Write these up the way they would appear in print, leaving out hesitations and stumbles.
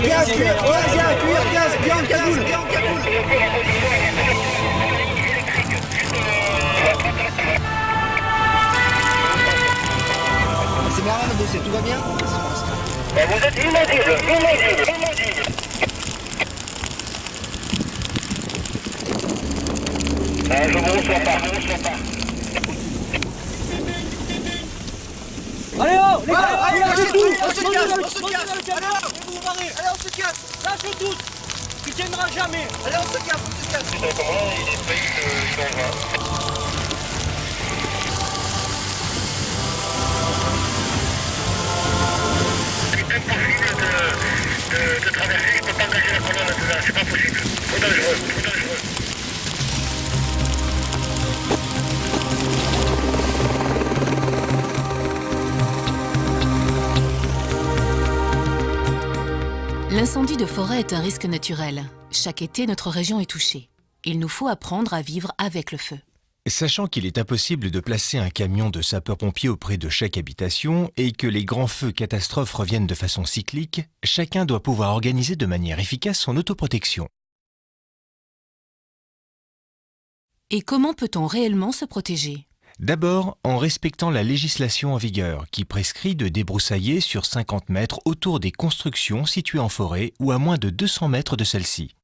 Casque. Ouais, viens, casque, viens en cagoule. C'est marrant le dossier, tout va bien? Vous êtes inaudible. Je vous reçois pas. Allez, oh, les gars, Allez, lâchez tout, on se casse. Allez, on se casse. lâchez tout, tu tiendras jamais. Allez, on se casse. Comment il est payé de 120. C'est impossible de traverser, je peux pas engager la colonne là-dedans, c'est pas possible. Trop dangereux. L'incendie de forêt est un risque naturel. Chaque été, notre région est touchée. Il nous faut apprendre à vivre avec le feu. Sachant qu'il est impossible de placer un camion de sapeurs-pompiers auprès de chaque habitation et que les grands feux catastrophes reviennent de façon cyclique, chacun doit pouvoir organiser de manière efficace son autoprotection. Et comment peut-on réellement se protéger? D'abord, en respectant la législation en vigueur qui prescrit de débroussailler sur 50 mètres autour des constructions situées en forêt ou à moins de 200 mètres de celles-ci.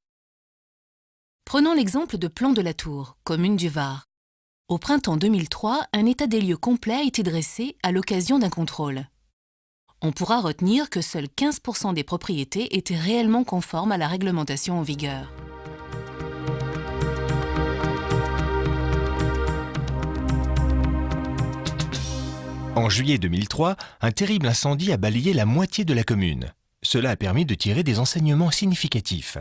Prenons l'exemple de Plan de la Tour, commune du Var. Au printemps 2003, un état des lieux complet a été dressé à l'occasion d'un contrôle. On pourra retenir que seuls 15% des propriétés étaient réellement conformes à la réglementation en vigueur. En juillet 2003, un terrible incendie a balayé la moitié de la commune. Cela a permis de tirer des enseignements significatifs.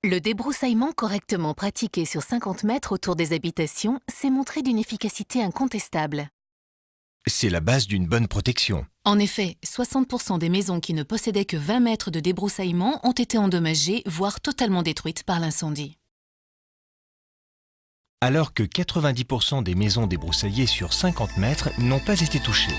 Le débroussaillement correctement pratiqué sur 50 mètres autour des habitations s'est montré d'une efficacité incontestable. C'est la base d'une bonne protection. En effet, 60% des maisons qui ne possédaient que 20 mètres de débroussaillement ont été endommagées, voire totalement détruites par l'incendie. Alors que 90% des maisons débroussaillées sur 50 mètres n'ont pas été touchées.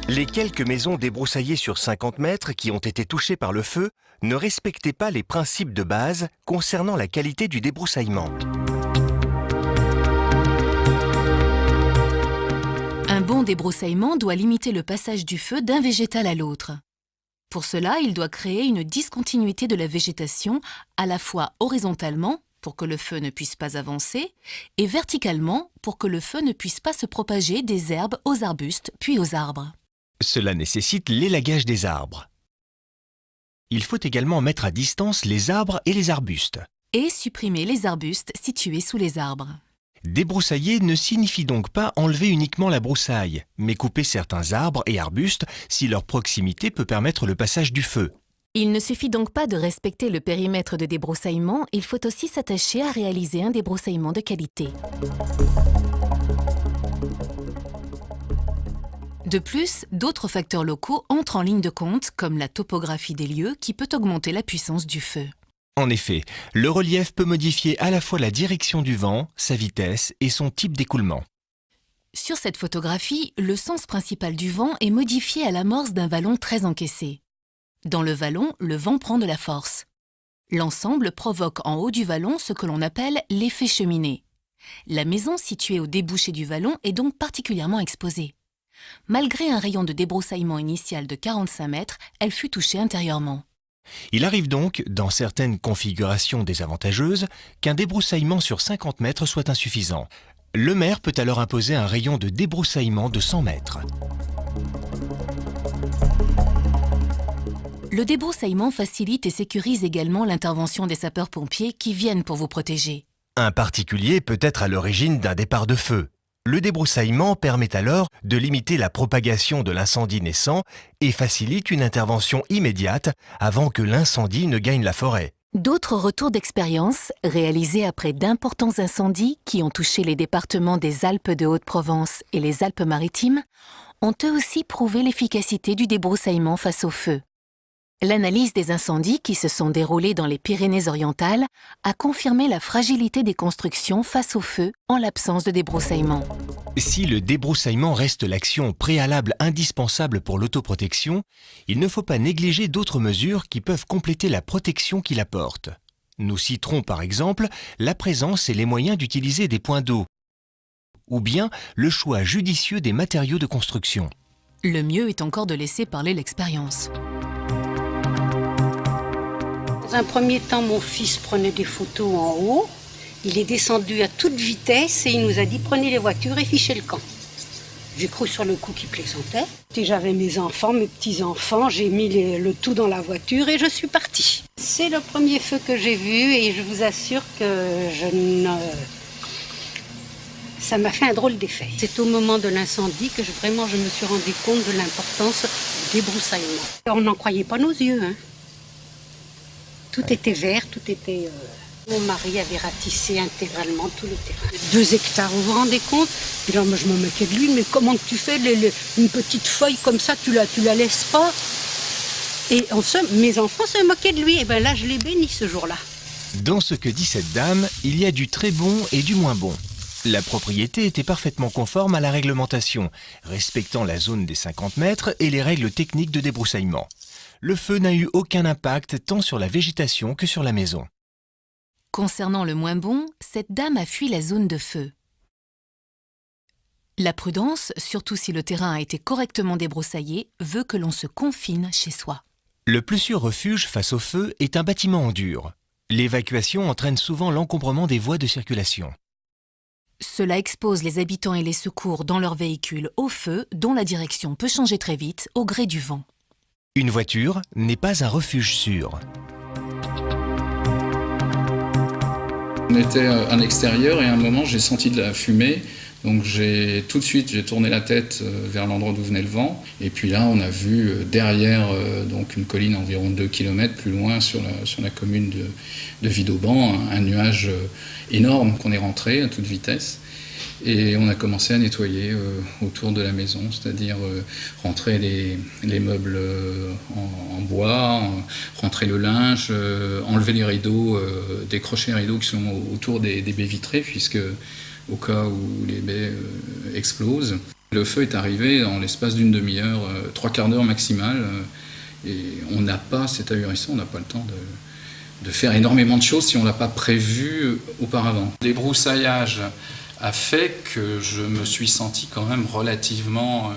Les quelques maisons débroussaillées sur 50 mètres qui ont été touchées par le feu ne respectaient pas les principes de base concernant la qualité du débroussaillement. Un bon débroussaillement doit limiter le passage du feu d'un végétal à l'autre. Pour cela, il doit créer une discontinuité de la végétation, à la fois horizontalement, pour que le feu ne puisse pas avancer, et verticalement, pour que le feu ne puisse pas se propager des herbes aux arbustes, puis aux arbres. Cela nécessite l'élagage des arbres. Il faut également mettre à distance les arbres et les arbustes. Et supprimer les arbustes situés sous les arbres. Débroussailler ne signifie donc pas enlever uniquement la broussaille, mais couper certains arbres et arbustes si leur proximité peut permettre le passage du feu. Il ne suffit donc pas de respecter le périmètre de débroussaillement, il faut aussi s'attacher à réaliser un débroussaillement de qualité. De plus, d'autres facteurs locaux entrent en ligne de compte, comme la topographie des lieux qui peut augmenter la puissance du feu. En effet, le relief peut modifier à la fois la direction du vent, sa vitesse et son type d'écoulement. Sur cette photographie, le sens principal du vent est modifié à l'amorce d'un vallon très encaissé. Dans le vallon, le vent prend de la force. L'ensemble provoque en haut du vallon ce que l'on appelle l'effet cheminée. La maison située au débouché du vallon est donc particulièrement exposée. Malgré un rayon de débroussaillement initial de 45 mètres, elle fut touchée intérieurement. Il arrive donc, dans certaines configurations désavantageuses, qu'un débroussaillement sur 50 mètres soit insuffisant. Le maire peut alors imposer un rayon de débroussaillement de 100 mètres. Le débroussaillement facilite et sécurise également l'intervention des sapeurs-pompiers qui viennent pour vous protéger. Un particulier peut être à l'origine d'un départ de feu. Le débroussaillement permet alors de limiter la propagation de l'incendie naissant et facilite une intervention immédiate avant que l'incendie ne gagne la forêt. D'autres retours d'expérience, réalisés après d'importants incendies qui ont touché les départements des Alpes de Haute-Provence et les Alpes-Maritimes, ont eux aussi prouvé l'efficacité du débroussaillement face au feu. L'analyse des incendies qui se sont déroulés dans les Pyrénées-Orientales a confirmé la fragilité des constructions face au feu en l'absence de débroussaillement. Si le débroussaillement reste l'action préalable indispensable pour l'autoprotection, il ne faut pas négliger d'autres mesures qui peuvent compléter la protection qu'il apporte. Nous citerons par exemple la présence et les moyens d'utiliser des points d'eau, ou bien le choix judicieux des matériaux de construction. Le mieux est encore de laisser parler l'expérience. Dans un premier temps, mon fils prenait des photos en haut. Il est descendu à toute vitesse et il nous a dit « Prenez les voitures et fichez le camp ». J'ai cru sur le coup qu'il plaisantait. Et j'avais mes enfants, mes petits-enfants, j'ai mis le tout dans la voiture et je suis partie. C'est le premier feu que j'ai vu et je vous assure que ça m'a fait un drôle d'effet. C'est au moment de l'incendie que vraiment je me suis rendu compte de l'importance du débroussaillement. On n'en croyait pas nos yeux, hein. Tout était vert, tout était... Mon mari avait ratissé intégralement tout le terrain. 2 hectares, vous vous rendez compte? Et là, moi, je me moquais de lui, mais comment que tu fais une petite feuille comme ça, tu la laisses pas? Et mes enfants se moquaient de lui. Et bien là, je l'ai béni ce jour-là. Dans ce que dit cette dame, il y a du très bon et du moins bon. La propriété était parfaitement conforme à la réglementation, respectant la zone des 50 mètres et les règles techniques de débroussaillement. Le feu n'a eu aucun impact tant sur la végétation que sur la maison. Concernant le moins bon, cette dame a fui la zone de feu. La prudence, surtout si le terrain a été correctement débroussaillé, veut que l'on se confine chez soi. Le plus sûr refuge face au feu est un bâtiment en dur. L'évacuation entraîne souvent l'encombrement des voies de circulation. Cela expose les habitants et les secours dans leurs véhicules au feu, dont la direction peut changer très vite au gré du vent. Une voiture n'est pas un refuge sûr. On était à l'extérieur et à un moment j'ai senti de la fumée, donc tout de suite j'ai tourné la tête vers l'endroit d'où venait le vent et puis là on a vu derrière donc une colline environ 2 km plus loin sur la commune de Vidauban un nuage énorme qu'on est rentré à toute vitesse. Et on a commencé à nettoyer autour de la maison, c'est-à-dire rentrer les meubles en bois, rentrer le linge, enlever les rideaux, décrocher les rideaux qui sont autour des baies vitrées, puisque au cas où les baies explosent. Le feu est arrivé en l'espace d'une demi-heure, 3/4 d'heure maximale, et on n'a pas, c'est ahurissant, on n'a pas le temps de faire énormément de choses si on ne l'a pas prévu auparavant. Des broussailllages a fait que je me suis senti quand même relativement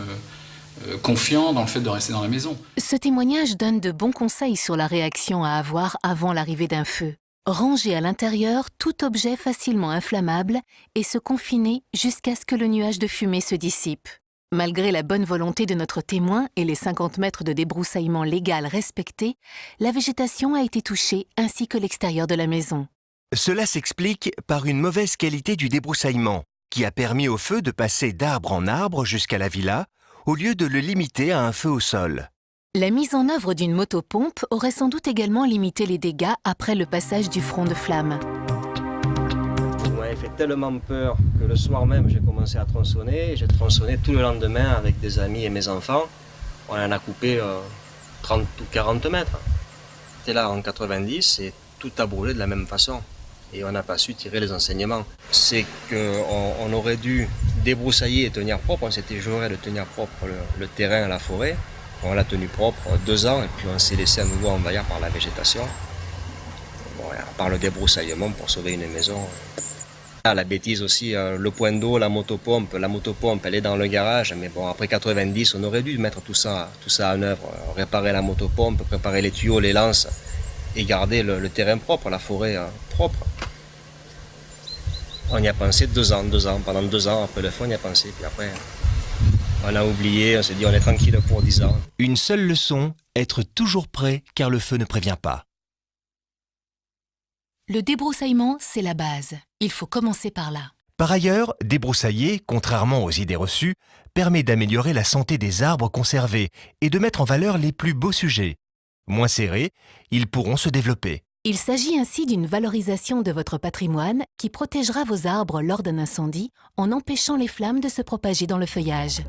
confiant dans le fait de rester dans la maison. Ce témoignage donne de bons conseils sur la réaction à avoir avant l'arrivée d'un feu. Ranger à l'intérieur tout objet facilement inflammable et se confiner jusqu'à ce que le nuage de fumée se dissipe. Malgré la bonne volonté de notre témoin et les 50 mètres de débroussaillement légal respectés, la végétation a été touchée ainsi que l'extérieur de la maison. Cela s'explique par une mauvaise qualité du débroussaillement, qui a permis au feu de passer d'arbre en arbre jusqu'à la villa, au lieu de le limiter à un feu au sol. La mise en œuvre d'une motopompe aurait sans doute également limité les dégâts après le passage du front de flamme. Vous m'avez fait tellement peur que le soir même, j'ai commencé à tronçonner. J'ai tronçonné tout le lendemain avec des amis et mes enfants. On en a coupé 30 ou 40 mètres. C'était là en 90 et tout a brûlé de la même façon. Et on n'a pas su tirer les enseignements. C'est qu'on aurait dû débroussailler et tenir propre. On s'était juré de tenir propre le terrain à la forêt. On l'a tenu propre 2 ans et puis on s'est laissé à nouveau envahir par la végétation. Bon, par le débroussaillement pour sauver une maison. La bêtise aussi, le point d'eau, la motopompe. La motopompe, elle est dans le garage. Mais bon, après 90, on aurait dû mettre tout ça en œuvre. Réparer la motopompe, préparer les tuyaux, les lances et garder le terrain propre, la forêt propre. On y a pensé 2 ans. Pendant 2 ans, après le feu, on y a pensé. Puis après, on a oublié, on s'est dit on est tranquille pour 10 ans. Une seule leçon, être toujours prêt car le feu ne prévient pas. Le débroussaillement, c'est la base. Il faut commencer par là. Par ailleurs, débroussailler, contrairement aux idées reçues, permet d'améliorer la santé des arbres conservés et de mettre en valeur les plus beaux sujets. Moins serrés, ils pourront se développer. Il s'agit ainsi d'une valorisation de votre patrimoine qui protégera vos arbres lors d'un incendie en empêchant les flammes de se propager dans le feuillage.